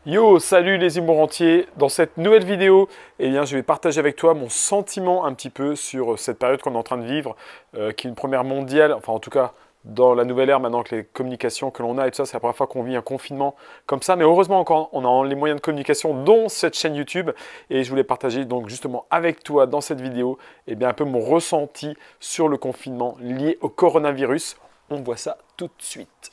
Yo, salut les immorantiers. Dans cette nouvelle vidéo, je vais partager avec toi mon sentiment un petit peu sur cette période qu'on est en train de vivre, qui est une première mondiale, enfin en tout cas dans la nouvelle ère maintenant que les communications que l'on a et tout ça, c'est la première fois qu'on vit un confinement comme ça. Mais heureusement encore, on a les moyens de communication, dont cette chaîne YouTube. Et je voulais partager donc justement avec toi dans cette vidéo, un peu mon ressenti sur le confinement lié au coronavirus. On voit ça tout de suite.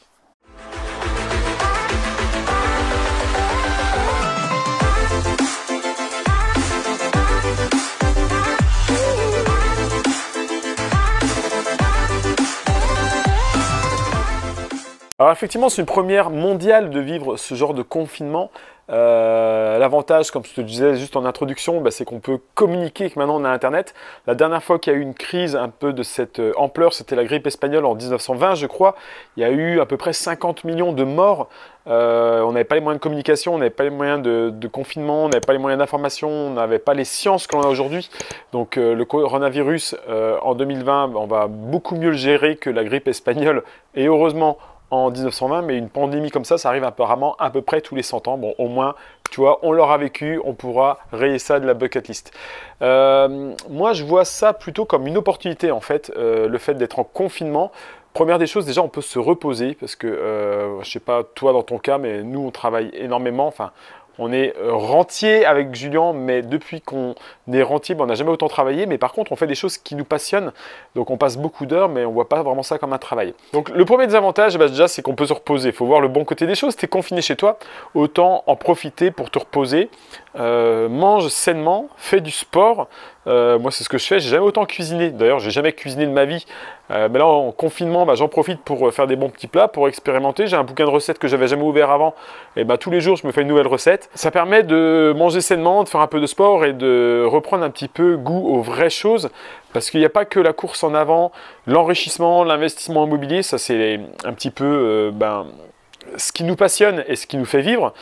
Alors effectivement, c'est une première mondiale de vivre ce genre de confinement. L'avantage, comme je te disais juste en introduction, c'est qu'on peut communiquer, que maintenant on a Internet. La dernière fois qu'il y a eu une crise un peu de cette ampleur, c'était la grippe espagnole en 1920, je crois. Il y a eu à peu près 50 millions de morts. On n'avait pas les moyens de communication, on n'avait pas les moyens de confinement, on n'avait pas les moyens d'information, on n'avait pas les sciences que l'on a aujourd'hui. Donc le coronavirus en 2020, on va beaucoup mieux le gérer que la grippe espagnole. Et heureusement, en 1920, mais une pandémie comme ça arrive apparemment à peu près tous les 100 ans. Bon, au moins, tu vois, on l'aura vécu, on pourra rayer ça de la bucket list. Moi, je vois ça plutôt comme une opportunité, en fait, le fait d'être en confinement. Première des choses, déjà, on peut se reposer, parce que, je ne sais pas toi dans ton cas, mais nous, on travaille énormément, enfin, on est rentier avec Julien, mais depuis qu'on est rentier, on n'a jamais autant travaillé. Mais par contre, on fait des choses qui nous passionnent. Donc, on passe beaucoup d'heures, mais on ne voit pas vraiment ça comme un travail. Donc, le premier désavantage, déjà, c'est qu'on peut se reposer. Il faut voir le bon côté des choses. Tu es confiné chez toi, autant en profiter pour te reposer. Mange sainement, fais du sport. Moi, c'est ce que je fais. J'ai jamais autant cuisiné. D'ailleurs, j'ai jamais cuisiné de ma vie. Mais là, en confinement, j'en profite pour faire des bons petits plats, pour expérimenter. J'ai un bouquin de recettes que j'avais jamais ouvert avant. Et tous les jours, je me fais une nouvelle recette. Ça permet de manger sainement, de faire un peu de sport et de reprendre un petit peu goût aux vraies choses. Parce qu'il n'y a pas que la course en avant, l'enrichissement, l'investissement immobilier. Ça, c'est un petit peu ce qui nous passionne et ce qui nous fait vivre.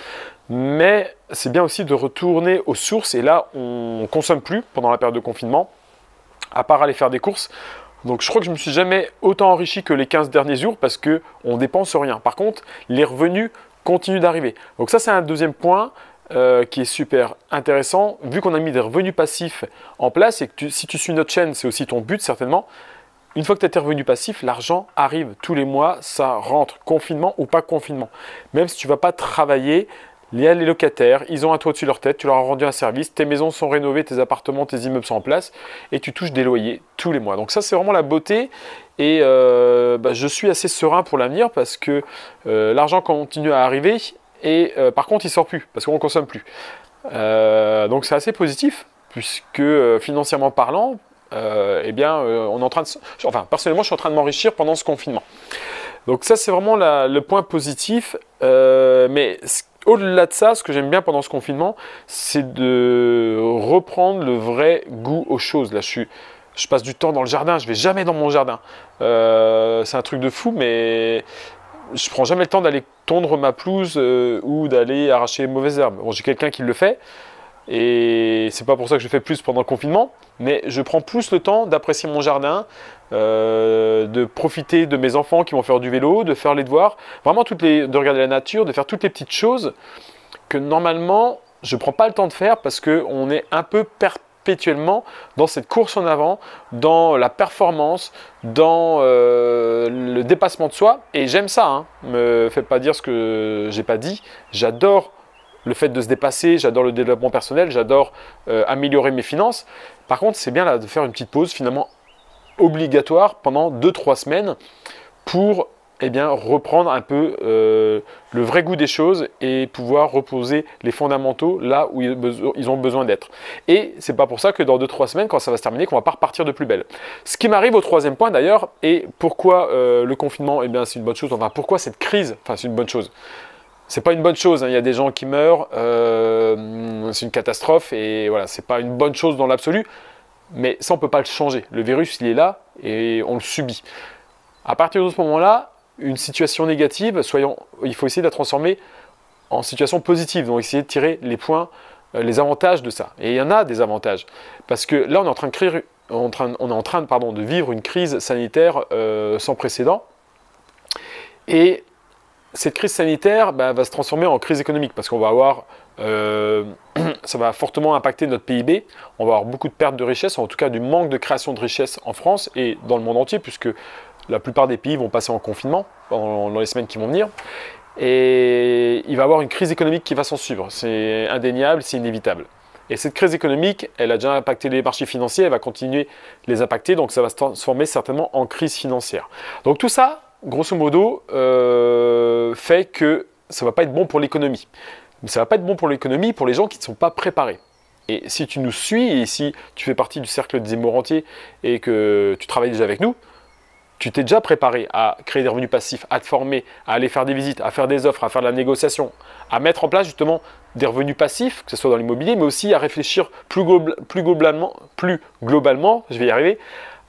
Mais c'est bien aussi de retourner aux sources. Et là, on ne consomme plus pendant la période de confinement, à part aller faire des courses. Donc je crois que je ne me suis jamais autant enrichi que les 15 derniers jours parce qu'on ne dépense rien. Par contre, les revenus continuent d'arriver. Donc ça, c'est un deuxième point qui est super intéressant. Vu qu'on a mis des revenus passifs en place et que si tu suis notre chaîne, c'est aussi ton but certainement. Une fois que tu as tes revenus passifs, l'argent arrive tous les mois, ça rentre, confinement ou pas confinement. Même si tu ne vas pas travailler, il y a les locataires, ils ont un toit au-dessus de leur tête, tu leur as rendu un service, tes maisons sont rénovées, tes appartements, tes immeubles sont en place et tu touches des loyers tous les mois. Donc ça, c'est vraiment la beauté et je suis assez serein pour l'avenir parce que l'argent continue à arriver et par contre, il ne sort plus parce qu'on ne consomme plus. Donc c'est assez positif puisque financièrement parlant, on est en train de... Enfin, personnellement, je suis en train de m'enrichir pendant ce confinement. Donc ça, c'est vraiment le point positif. Mais au-delà de ça, ce que j'aime bien pendant ce confinement, c'est de reprendre le vrai goût aux choses. Là, je passe du temps dans le jardin, je ne vais jamais dans mon jardin. C'est un truc de fou, mais je ne prends jamais le temps d'aller tondre ma pelouse ou d'aller arracher les mauvaises herbes. Bon, j'ai quelqu'un qui le fait. Et c'est pas pour ça que je fais plus pendant le confinement, mais je prends plus le temps d'apprécier mon jardin, de profiter de mes enfants qui vont faire du vélo, de faire les devoirs, vraiment de regarder la nature, de faire toutes les petites choses que normalement je ne prends pas le temps de faire parce qu'on est un peu perpétuellement dans cette course en avant, dans la performance, dans le dépassement de soi. Et j'aime ça, hein. Me fais pas dire ce que j'ai pas dit. J'adore le fait de se dépasser, j'adore le développement personnel, j'adore améliorer mes finances. Par contre, c'est bien là, de faire une petite pause finalement obligatoire pendant 2-3 semaines pour reprendre un peu le vrai goût des choses et pouvoir reposer les fondamentaux là où ils ont besoin d'être. Et c'est pas pour ça que dans 2-3 semaines, quand ça va se terminer, qu'on va pas repartir de plus belle. Ce qui m'arrive au troisième point d'ailleurs, et pourquoi le confinement, c'est une bonne chose, enfin pourquoi cette crise, c'est une bonne chose. C'est pas une bonne chose, hein. Il y a des gens qui meurent, c'est une catastrophe et voilà, c'est pas une bonne chose dans l'absolu, mais ça on peut pas le changer. Le virus il est là et on le subit. À partir de ce moment-là, une situation négative, il faut essayer de la transformer en situation positive, donc essayer de tirer les points, les avantages de ça. Et il y en a des avantages, parce que là on est en train de vivre une crise sanitaire sans précédent et cette crise sanitaire va se transformer en crise économique parce qu'on va avoir, ça va fortement impacter notre PIB. On va avoir beaucoup de pertes de richesse, en tout cas du manque de création de richesse en France et dans le monde entier, puisque la plupart des pays vont passer en confinement dans les semaines qui vont venir. Et il va y avoir une crise économique qui va s'en suivre. C'est indéniable, c'est inévitable. Et cette crise économique, elle a déjà impacté les marchés financiers, elle va continuer de les impacter, donc ça va se transformer certainement en crise financière. Donc tout ça, grosso modo, fait que ça ne va pas être bon pour l'économie. Mais ça ne va pas être bon pour l'économie pour les gens qui ne sont pas préparés. Et si tu nous suis, et si tu fais partie du cercle des Zimmer-Rentier et que tu travailles déjà avec nous, tu t'es déjà préparé à créer des revenus passifs, à te former, à aller faire des visites, à faire des offres, à faire de la négociation, à mettre en place justement des revenus passifs, que ce soit dans l'immobilier, mais aussi à réfléchir plus globalement, je vais y arriver,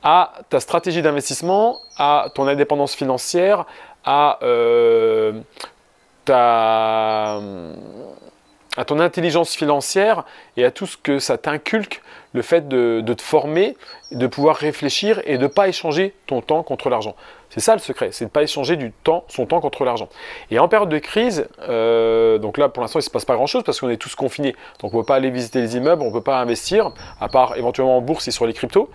à ta stratégie d'investissement, à ton indépendance financière, à ton intelligence financière et à tout ce que ça t'inculque, le fait de te former, de pouvoir réfléchir et de ne pas échanger ton temps contre l'argent. C'est ça le secret, c'est de ne pas échanger son temps contre l'argent. Et en période de crise, donc là pour l'instant il ne se passe pas grand chose parce qu'on est tous confinés. Donc on ne peut pas aller visiter les immeubles, on ne peut pas investir, à part éventuellement en bourse et sur les cryptos.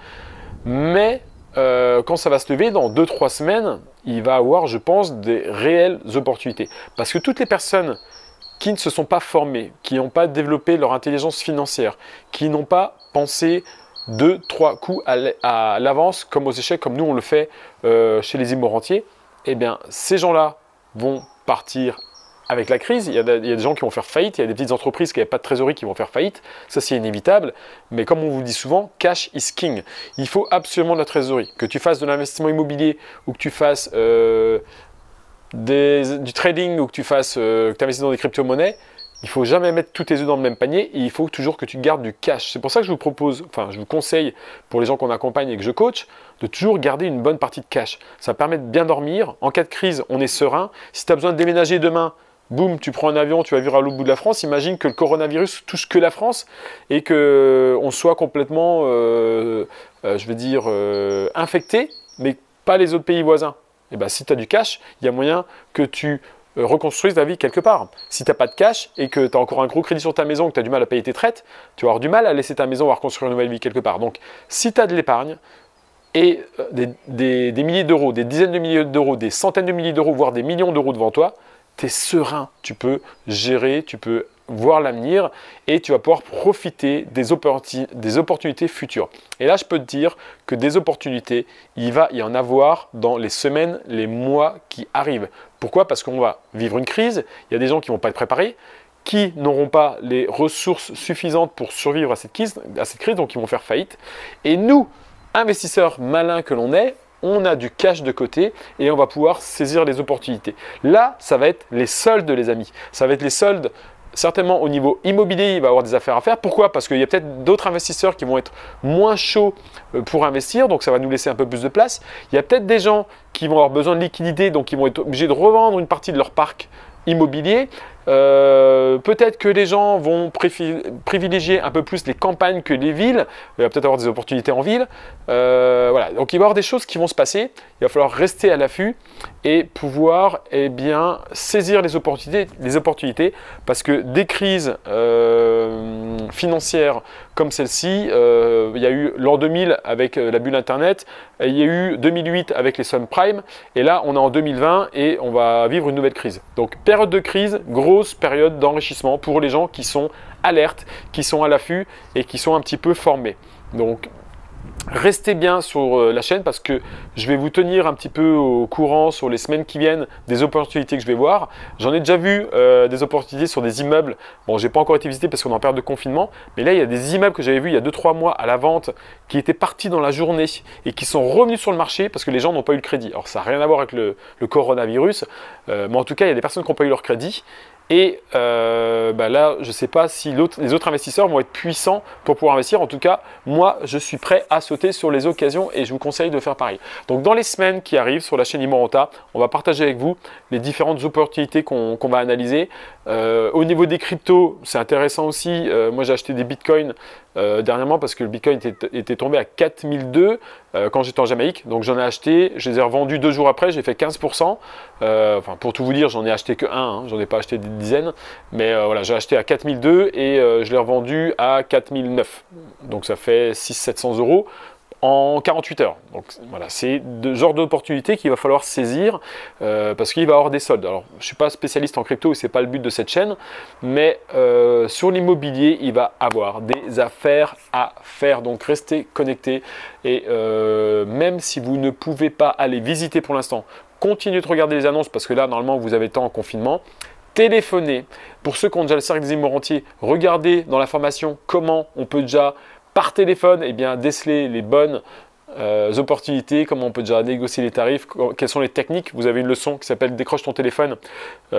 Mais quand ça va se lever, dans 2-3 semaines, il va y avoir, je pense, des réelles opportunités. Parce que toutes les personnes qui ne se sont pas formés, qui n'ont pas développé leur intelligence financière, qui n'ont pas pensé 2-3 coups à l'avance, comme aux échecs, comme nous on le fait chez les Zimmer-Rentier, eh bien ces gens-là vont partir avec la crise. Il y a des gens qui vont faire faillite, il y a des petites entreprises qui n'avaient pas de trésorerie qui vont faire faillite, ça c'est inévitable, mais comme on vous dit souvent, cash is king. Il faut absolument de la trésorerie. Que tu fasses de l'investissement immobilier ou que tu fasses du trading ou que tu investisses dans des crypto-monnaies, il ne faut jamais mettre tous tes œufs dans le même panier et il faut toujours que tu gardes du cash. C'est pour ça que je vous conseille pour les gens qu'on accompagne et que je coach, de toujours garder une bonne partie de cash. Ça permet de bien dormir. En cas de crise, on est serein. Si tu as besoin de déménager demain, boum, tu prends un avion, tu vas vivre à l'autre bout de la France. Imagine que le coronavirus touche que la France et qu'on soit complètement, infecté, mais pas les autres pays voisins. Et bien, si tu as du cash, il y a moyen que tu reconstruise ta vie quelque part. Si tu n'as pas de cash et que tu as encore un gros crédit sur ta maison, que tu as du mal à payer tes traites, tu vas avoir du mal à laisser ta maison ou à reconstruire une nouvelle vie quelque part. Donc, si tu as de l'épargne et des milliers d'euros, des dizaines de milliers d'euros, des centaines de milliers d'euros, voire des millions d'euros devant toi, tu es serein. Tu peux gérer, tu peux voir l'avenir et tu vas pouvoir profiter des opportunités futures. Et là, je peux te dire que des opportunités, il va y en avoir dans les semaines, les mois qui arrivent. Pourquoi? Parce qu'on va vivre une crise, il y a des gens qui ne vont pas être préparés, qui n'auront pas les ressources suffisantes pour survivre à cette crise, donc ils vont faire faillite. Et nous, investisseurs malins que l'on est, on a du cash de côté et on va pouvoir saisir les opportunités. Là, ça va être les soldes, les amis. Ça va être les soldes. Certainement au niveau immobilier, il va y avoir des affaires à faire. Pourquoi? Parce qu'il y a peut-être d'autres investisseurs qui vont être moins chauds pour investir, donc ça va nous laisser un peu plus de place. Il y a peut-être des gens qui vont avoir besoin de liquidité, donc ils vont être obligés de revendre une partie de leur parc immobilier. Peut-être que les gens vont privilégier un peu plus les campagnes que les villes. Il va peut-être avoir des opportunités en ville. Voilà. Donc il va y avoir des choses qui vont se passer. Il va falloir rester à l'affût et pouvoir saisir les opportunités parce que des crises financières comme celle-ci, il y a eu l'an 2000 avec la bulle Internet, il y a eu 2008 avec les subprimes et là on est en 2020 et on va vivre une nouvelle crise. Donc période de crise, grosse période d'enrichissement pour les gens qui sont alertes, qui sont à l'affût et qui sont un petit peu formés. Donc restez bien sur la chaîne parce que je vais vous tenir un petit peu au courant sur les semaines qui viennent des opportunités que je vais voir. J'en ai déjà vu des opportunités sur des immeubles. Bon, j'ai pas encore été visité parce qu'on est en période de confinement, mais là il y a des immeubles que j'avais vus il y a 2-3 mois à la vente qui étaient partis dans la journée et qui sont revenus sur le marché parce que les gens n'ont pas eu le crédit. Alors ça n'a rien à voir avec le coronavirus, mais en tout cas il y a des personnes qui n'ont pas eu leur crédit. Et là, je ne sais pas si les autres investisseurs vont être puissants pour pouvoir investir. En tout cas, moi, je suis prêt à sauter sur les occasions et je vous conseille de faire pareil. Donc, dans les semaines qui arrivent sur la chaîne IMO Renta, on va partager avec vous les différentes opportunités qu'on va analyser. Au niveau des cryptos, c'est intéressant aussi. Moi, j'ai acheté des bitcoins dernièrement parce que le bitcoin était tombé à 4002 quand j'étais en Jamaïque. Donc, j'en ai acheté. Je les ai revendus 2 jours après. J'ai fait 15%. Enfin, pour tout vous dire, j'en ai acheté que un. Hein, j'en ai pas acheté des dizaines. Mais voilà, j'ai acheté à 4002 et je l'ai revendu à 4009. Donc, ça fait 600-700 euros en 48 heures. Donc voilà, c'est le genre d'opportunité qu'il va falloir saisir parce qu'il va y avoir des soldes. Alors, je ne suis pas spécialiste en crypto et ce n'est pas le but de cette chaîne, mais sur l'immobilier, il va y avoir des affaires à faire. Donc, restez connectés et même si vous ne pouvez pas aller visiter pour l'instant, continuez de regarder les annonces parce que là, normalement, vous avez le temps en confinement. Téléphonez. Pour ceux qui ont déjà le cercle des immorentiers, regardez dans la formation comment on peut déjà par téléphone, déceler les bonnes opportunités, comment on peut déjà négocier les tarifs, quelles sont les techniques. Vous avez une leçon qui s'appelle « Décroche ton téléphone » sur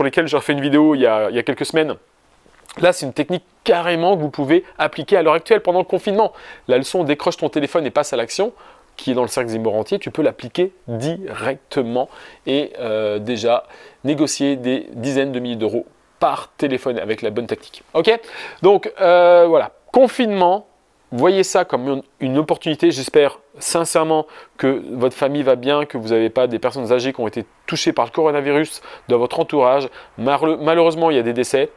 lesquelles j'ai refait une vidéo il y a quelques semaines. Là, c'est une technique carrément que vous pouvez appliquer à l'heure actuelle pendant le confinement. La leçon « Décroche ton téléphone et passe à l'action » qui est dans le cercle des immorentiers, tu peux l'appliquer directement et déjà négocier des dizaines de milliers d'euros par téléphone avec la bonne tactique. Ok, donc voilà, confinement, voyez ça comme une opportunité. J'espère sincèrement que votre famille va bien, que vous n'avez pas des personnes âgées qui ont été touchées par le coronavirus dans votre entourage. Malheureusement, il y a des décès.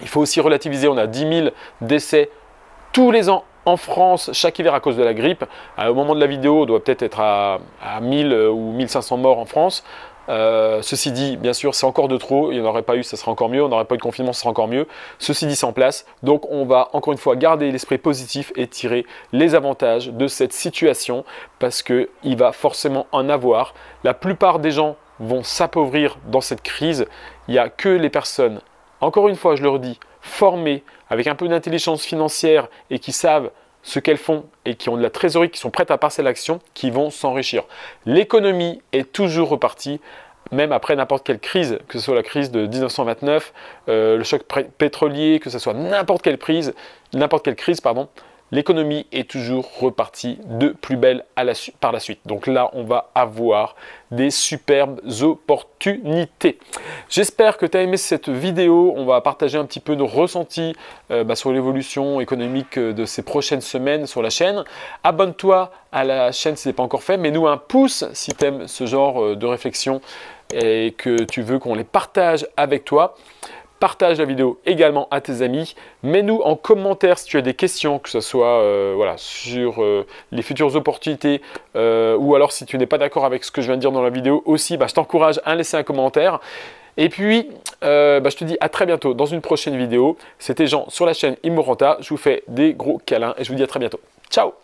Il faut aussi relativiser, on a 10 000 décès tous les ans en France, chaque hiver à cause de la grippe. Au moment de la vidéo, on doit peut-être être à 1000 ou 1500 morts en France. Ceci dit, bien sûr, c'est encore de trop. Il n'y en aurait pas eu, ça serait encore mieux. On n'aurait pas eu de confinement, ça serait encore mieux. Ceci dit, c'est en place. Donc, on va encore une fois garder l'esprit positif et tirer les avantages de cette situation parce qu'il va forcément en avoir. La plupart des gens vont s'appauvrir dans cette crise. Il n'y a que les personnes, encore une fois, je le redis, formées, avec un peu d'intelligence financière et qui savent ce qu'elles font et qui ont de la trésorerie, qui sont prêtes à passer à l'action, qui vont s'enrichir. L'économie est toujours repartie, même après n'importe quelle crise, que ce soit la crise de 1929, le choc pétrolier, que ce soit n'importe quelle crise, l'économie est toujours repartie de plus belle par la suite. Donc là, on va avoir des superbes opportunités. J'espère que tu as aimé cette vidéo. On va partager un petit peu nos ressentis sur l'évolution économique de ces prochaines semaines sur la chaîne. Abonne-toi à la chaîne si ce n'est pas encore fait. Mets-nous un pouce si tu aimes ce genre de réflexion et que tu veux qu'on les partage avec toi. Partage la vidéo également à tes amis. Mets-nous en commentaire si tu as des questions, que ce soit sur les futures opportunités ou alors si tu n'es pas d'accord avec ce que je viens de dire dans la vidéo aussi, je t'encourage à laisser un commentaire. Et puis, je te dis à très bientôt dans une prochaine vidéo. C'était Jean sur la chaîne IMO Renta. Je vous fais des gros câlins et je vous dis à très bientôt. Ciao!